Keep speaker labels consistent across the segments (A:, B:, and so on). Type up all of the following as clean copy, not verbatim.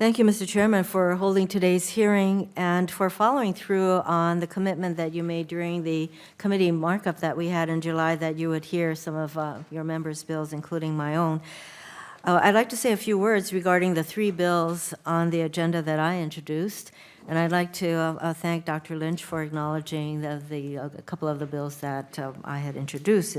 A: Thank you, Mr. Chairman, for holding today's hearing and for following through on the commitment that you made during the committee markup that we had in July that you would hear some of your members' bills, including my own. I'd like to say a few words regarding the three bills on the agenda that I introduced, and I'd like to thank Dr. Lynch for acknowledging a couple of the bills that I had introduced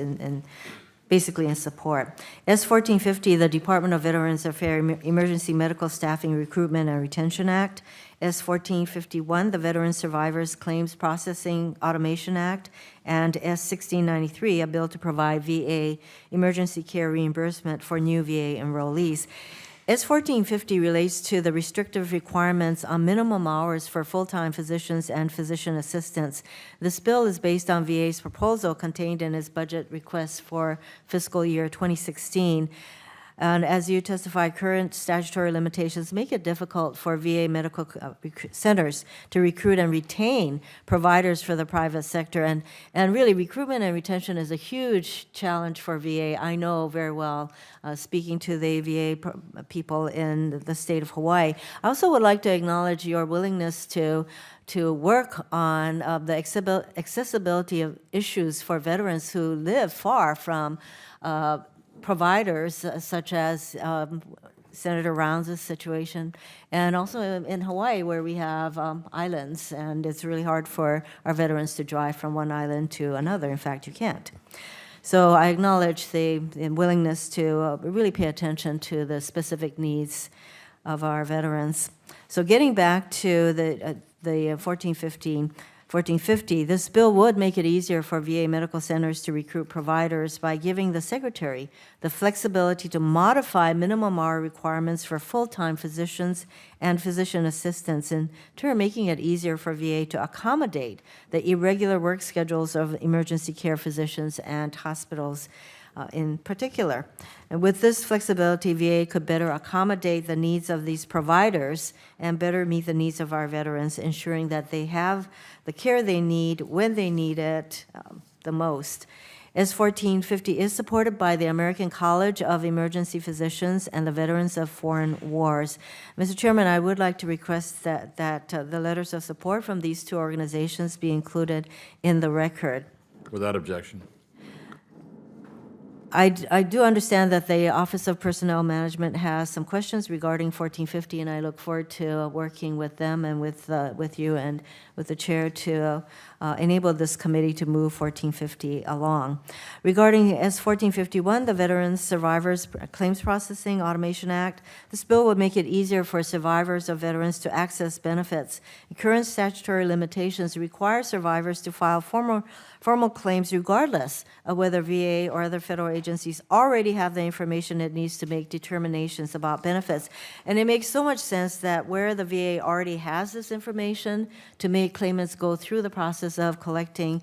A: basically in support. S1450, the Department of Veterans Affairs Emergency Medical Staffing Recruitment and Retention Act. S1451, the Veteran Survivors Claims Processing Automation Act. And S1693, a bill to provide VA emergency care reimbursement for new VA enrollees. S1450 relates to the restrictive requirements on minimum hours for full-time physicians and physician assistants. This bill is based on VA's proposal contained in its budget request for fiscal year 2016. And as you testified, current statutory limitations make it difficult for VA medical centers to recruit and retain providers for the private sector. And really, recruitment and retention is a huge challenge for VA. I know very well, speaking to the VA people in the state of Hawaii. I also would like to acknowledge your willingness to work on the accessibility of issues for veterans who live far from providers, such as Senator Rounds' situation, and also in Hawaii, where we have islands, and it's really hard for our veterans to drive from one island to another. In fact, you can't. So I acknowledge the willingness to really pay attention to the specific needs of our veterans. So getting back to the 1450, this bill would make it easier for VA medical centers to recruit providers by giving the Secretary the flexibility to modify minimum hour requirements for full-time physicians and physician assistants, in turn making it easier for VA to accommodate the irregular work schedules of emergency care physicians and hospitals in particular. And with this flexibility, VA could better accommodate the needs of these providers and better meet the needs of our veterans, ensuring that they have the care they need when they need it the most. S1450 is supported by the American College of Emergency Physicians and the Veterans of Foreign Wars. Mr. Chairman, I would like to request that the letters of support from these two organizations be included in the record.
B: Without objection.
A: I do understand that the Office of Personnel Management has some questions regarding 1450, and I look forward to working with them and with you and with the chair to enable this committee to move 1450 along. Regarding S1451, the Veterans Survivors Claims Processing Automation Act, this bill would make it easier for survivors of veterans to access benefits. Current statutory limitations require survivors to file formal claims regardless of whether VA or other federal agencies already have the information it needs to make determinations about benefits. And it makes so much sense that where the VA already has this information, to make claimants go through the process of collecting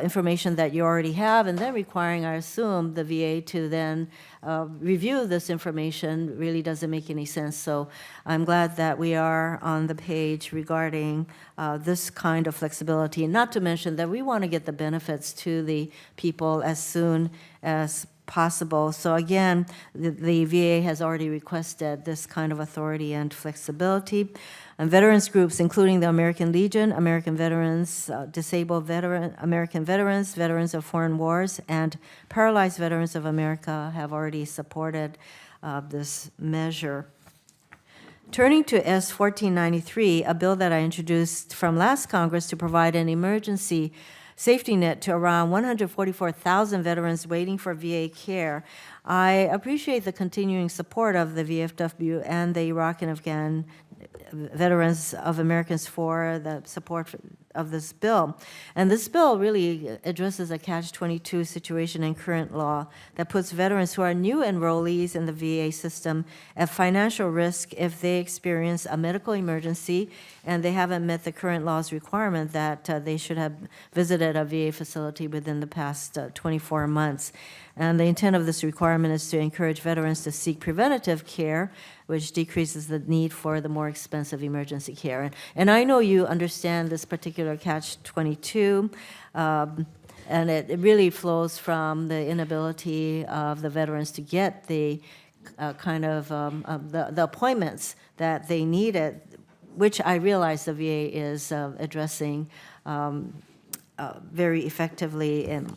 A: information that you already have and then requiring, I assume, the VA to then review this information really doesn't make any sense. So I'm glad that we are on the page regarding this kind of flexibility, and not to mention that we want to get the benefits to the people as soon as possible. So again, the VA has already requested this kind of authority and flexibility. And veterans groups, including the American Legion, American Veterans, Disabled American Veterans, Veterans of Foreign Wars, and Paralyzed Veterans of America have already supported this measure. Turning to S1493, a bill that I introduced from last Congress to provide an emergency safety net to around 144,000 veterans waiting for VA care. I appreciate the continuing support of the VFW and the Iraq and Afghan Veterans of Americans for the support of this bill. And this bill really addresses a catch-22 situation in current law that puts veterans who are new enrollees in the VA system at financial risk if they experience a medical emergency and they haven't met the current law's requirement that they should have visited a VA facility within the past 24 months. And the intent of this requirement is to encourage veterans to seek preventative care, which decreases the need for the more expensive emergency care. And I know you understand this particular catch-22, and it really flows from the inability of the veterans to get the kind of the appointments that they needed, which I realize the VA is addressing very effectively in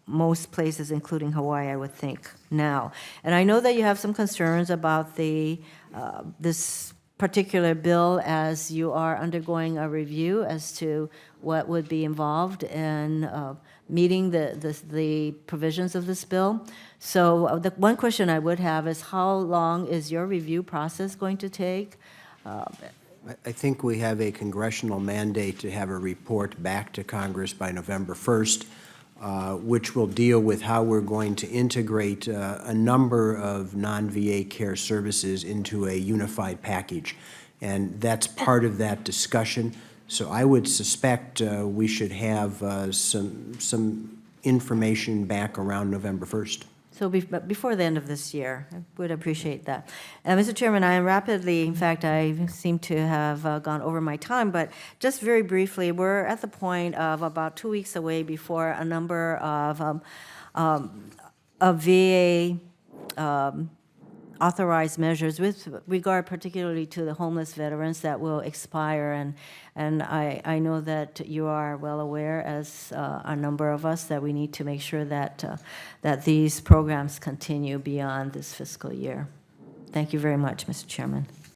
A: most places, including Hawaii, I would think, now. And I know that you have some concerns about this particular bill as you are undergoing a review as to what would be involved in meeting the provisions of this bill. So the one question I would have is, how long is your review process going to take?
B: I think we have a congressional mandate to have a report back to Congress by November 1st, which will deal with how we're going to integrate a number of non-VA care services into a unified package. And that's part of that discussion. So I would suspect we should have some information back around November 1st.
A: So before the end of this year, I would appreciate that. Mr. Chairman, I am rapidly, in fact, I seem to have gone over my time, but just very briefly, we're at the point of about 2 weeks away before a number of VA authorized measures with regard particularly to the homeless veterans that will expire. And I know that you are well aware, as a number of us, that we need to make sure that, that these programs continue beyond this fiscal year. Thank you very much, Mr. Chairman.